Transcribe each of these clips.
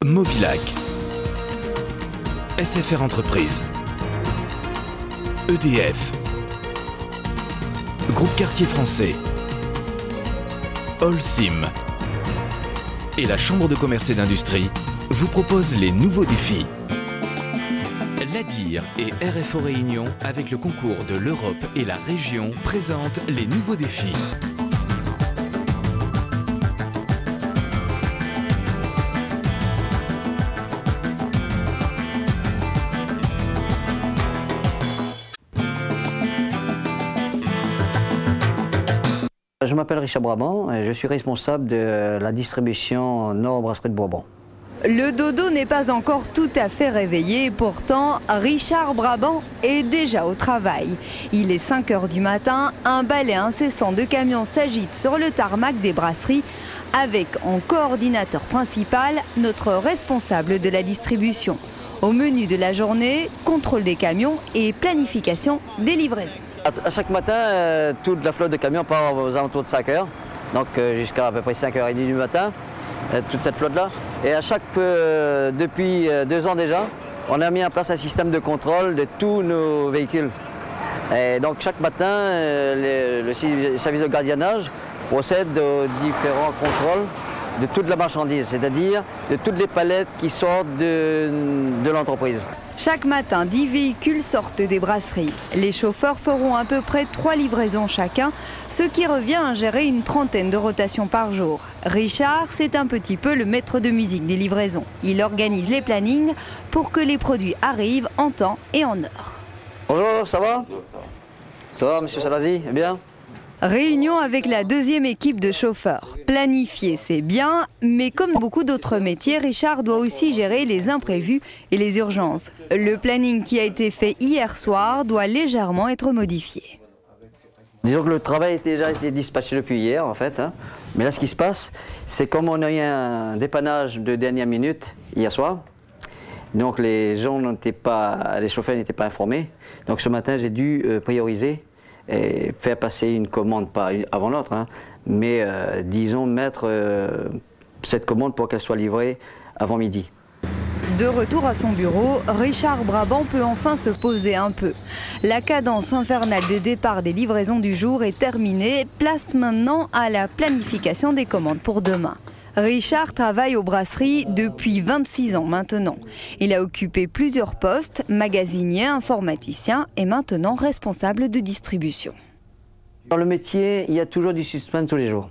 Movilac, SFR Entreprises, EDF, Groupe Quartier Français, Holcim et la Chambre de commerce et d'industrie vous proposent les nouveaux défis. L'ADIR et RFO Réunion, avec le concours de l'Europe et la région, présentent les nouveaux défis. Je m'appelle Richard Brabant et je suis responsable de la distribution Nord Brasserie de Bourbon. Le dodo n'est pas encore tout à fait réveillé, pourtant Richard Brabant est déjà au travail. Il est 5 h du matin, un balai incessant de camions s'agite sur le tarmac des brasseries avec en coordinateur principal notre responsable de la distribution. Au menu de la journée, contrôle des camions et planification des livraisons. À chaque matin, toute la flotte de camions part aux alentours de 5 h, donc jusqu'à peu près 5 h 30 du matin, toute cette flotte-là. Et depuis 2 ans déjà, on a mis en place un système de contrôle de tous nos véhicules. Et donc chaque matin, le service de gardiennage procède aux différents contrôles de toute la marchandise, c'est-à-dire de toutes les palettes qui sortent de l'entreprise. Chaque matin, 10 véhicules sortent des brasseries. Les chauffeurs feront à peu près 3 livraisons chacun, ce qui revient à gérer une trentaine de rotations par jour. Richard, c'est un petit peu le maître de musique des livraisons. Il organise les plannings pour que les produits arrivent en temps et en heure. Bonjour, ça va? Ça va, monsieur Salazi? Eh bien? Réunion avec la deuxième équipe de chauffeurs. Planifier, c'est bien, mais comme beaucoup d'autres métiers, Richard doit aussi gérer les imprévus et les urgences. Le planning qui a été fait hier soir doit légèrement être modifié. Disons que le travail a déjà été dispatché depuis hier, en fait. Mais là, ce qui se passe, c'est comme on a eu un dépannage de dernière minute hier soir, donc les chauffeurs n'étaient pas informés. Donc ce matin, j'ai dû prioriser et faire passer une commande, pas avant l'autre, mais disons mettre cette commande pour qu'elle soit livrée avant midi. De retour à son bureau, Richard Brabant peut enfin se poser un peu. La cadence infernale des départs des livraisons du jour est terminée, place maintenant à la planification des commandes pour demain. Richard travaille aux brasseries depuis 26 ans maintenant. Il a occupé plusieurs postes, magasinier, informaticien et maintenant responsable de distribution. Dans le métier, il y a toujours du suspense tous les jours.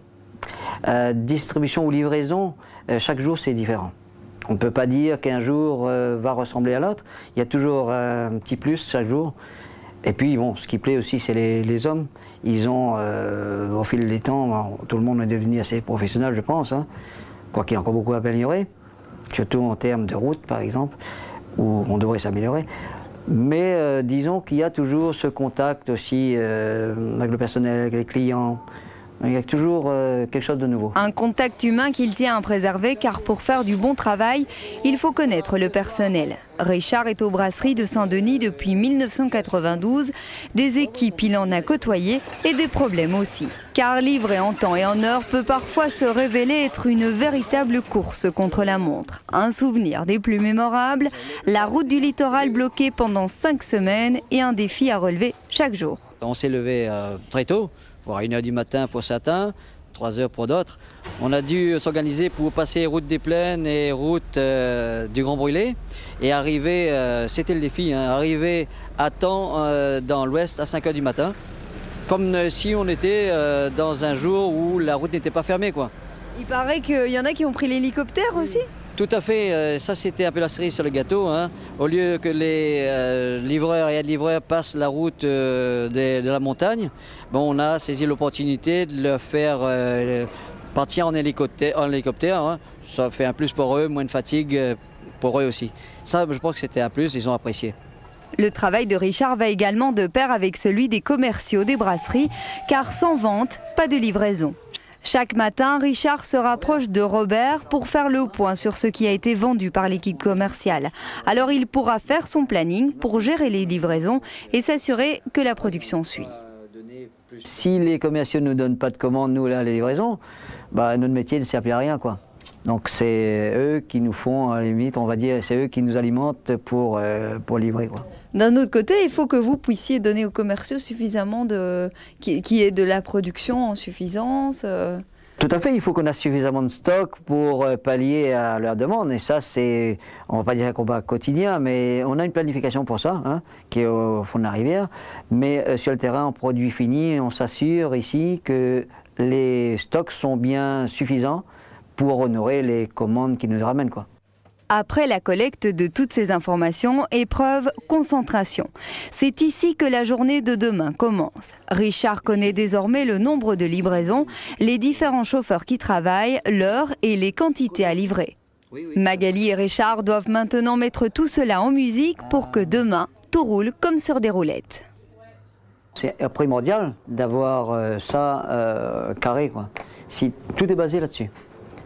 Distribution ou livraison, chaque jour c'est différent. On ne peut pas dire qu'un jour va ressembler à l'autre. Il y a toujours un petit plus chaque jour. Et puis bon, ce qui plaît aussi, c'est les hommes. Ils ont, au fil des temps, tout le monde est devenu assez professionnel, je pense. Quoi qu'il y ait encore beaucoup à améliorer, surtout en termes de route, par exemple, où on devrait s'améliorer. Mais disons qu'il y a toujours ce contact aussi avec le personnel, avec les clients. Il y a toujours quelque chose de nouveau. Un contact humain qu'il tient à préserver car pour faire du bon travail, il faut connaître le personnel. Richard est aux brasseries de Saint-Denis depuis 1992. Des équipes, il en a côtoyé et des problèmes aussi. Car livrer en temps et en heure peut parfois se révéler être une véritable course contre la montre. Un souvenir des plus mémorables, la route du littoral bloquée pendant 5 semaines et un défi à relever chaque jour. On s'est levé très tôt, voire 1 h du matin pour certains, 3 h pour d'autres. On a dû s'organiser pour passer route des Plaines et route du Grand Brûlé et arriver, c'était le défi, arriver à temps dans l'ouest à 5 h du matin, comme si on était dans un jour où la route n'était pas fermée, quoi. Il paraît qu'il y en a qui ont pris l'hélicoptère aussi? Tout à fait, ça c'était un peu la cerise sur le gâteau. Au lieu que les livreurs et aides-livreurs passent la route de la montagne, on a saisi l'opportunité de leur faire partir en hélicoptère. Ça fait un plus pour eux, moins de fatigue pour eux aussi. Ça, je pense que c'était un plus, ils ont apprécié. Le travail de Richard va également de pair avec celui des commerciaux des brasseries, car sans vente, pas de livraison. Chaque matin, Richard se rapproche de Robert pour faire le point sur ce qui a été vendu par l'équipe commerciale. Alors il pourra faire son planning pour gérer les livraisons et s'assurer que la production suit. Si les commerciaux ne nous donnent pas de commandes, nous, là, les livraisons, notre métier ne sert plus à rien, quoi. Donc c'est eux qui nous font, à la limite, on va dire, c'est eux qui nous alimentent pour livrer, quoi. D'un autre côté, il faut que vous puissiez donner aux commerciaux suffisamment qu'il y ait de la production en suffisance. Tout à fait, il faut qu'on ait suffisamment de stock pour pallier à leurs demandes. Et ça, c'est, on va pas dire un combat quotidien, mais on a une planification pour ça, hein, qui est au fond de la rivière. Mais sur le terrain, en produit fini, on s'assure ici que les stocks sont bien suffisants pour honorer les commandes qui nous ramènent, quoi. Après la collecte de toutes ces informations, épreuve concentration. C'est ici que la journée de demain commence. Richard connaît désormais le nombre de livraisons, les différents chauffeurs qui travaillent, l'heure et les quantités à livrer. Magali et Richard doivent maintenant mettre tout cela en musique pour que demain, tout roule comme sur des roulettes. C'est primordial d'avoir ça carré, quoi. Si, tout est basé là-dessus.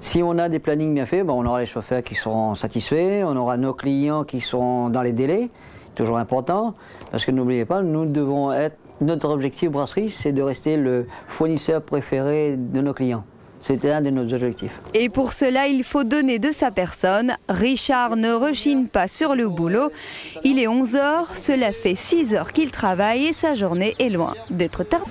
Si on a des plannings bien faits, on aura les chauffeurs qui seront satisfaits, on aura nos clients qui seront dans les délais, toujours important, parce que n'oubliez pas, nous devons être, notre objectif brasserie, c'est de rester le fournisseur préféré de nos clients. C'était un de nos objectifs. Et pour cela, il faut donner de sa personne. Richard ne rechigne pas sur le boulot. Il est 11 h, cela fait 6 heures qu'il travaille et sa journée est loin d'être tardée.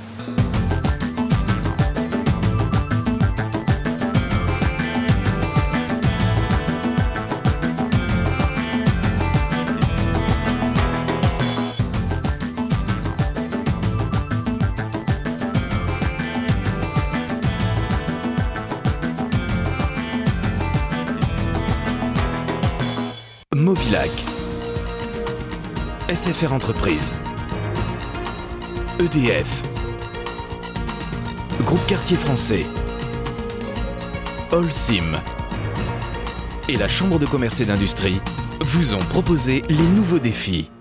Movilac, SFR Entreprises, EDF, Groupe Quartier Français, Holcim et la Chambre de commerce et d'industrie vous ont proposé les nouveaux défis.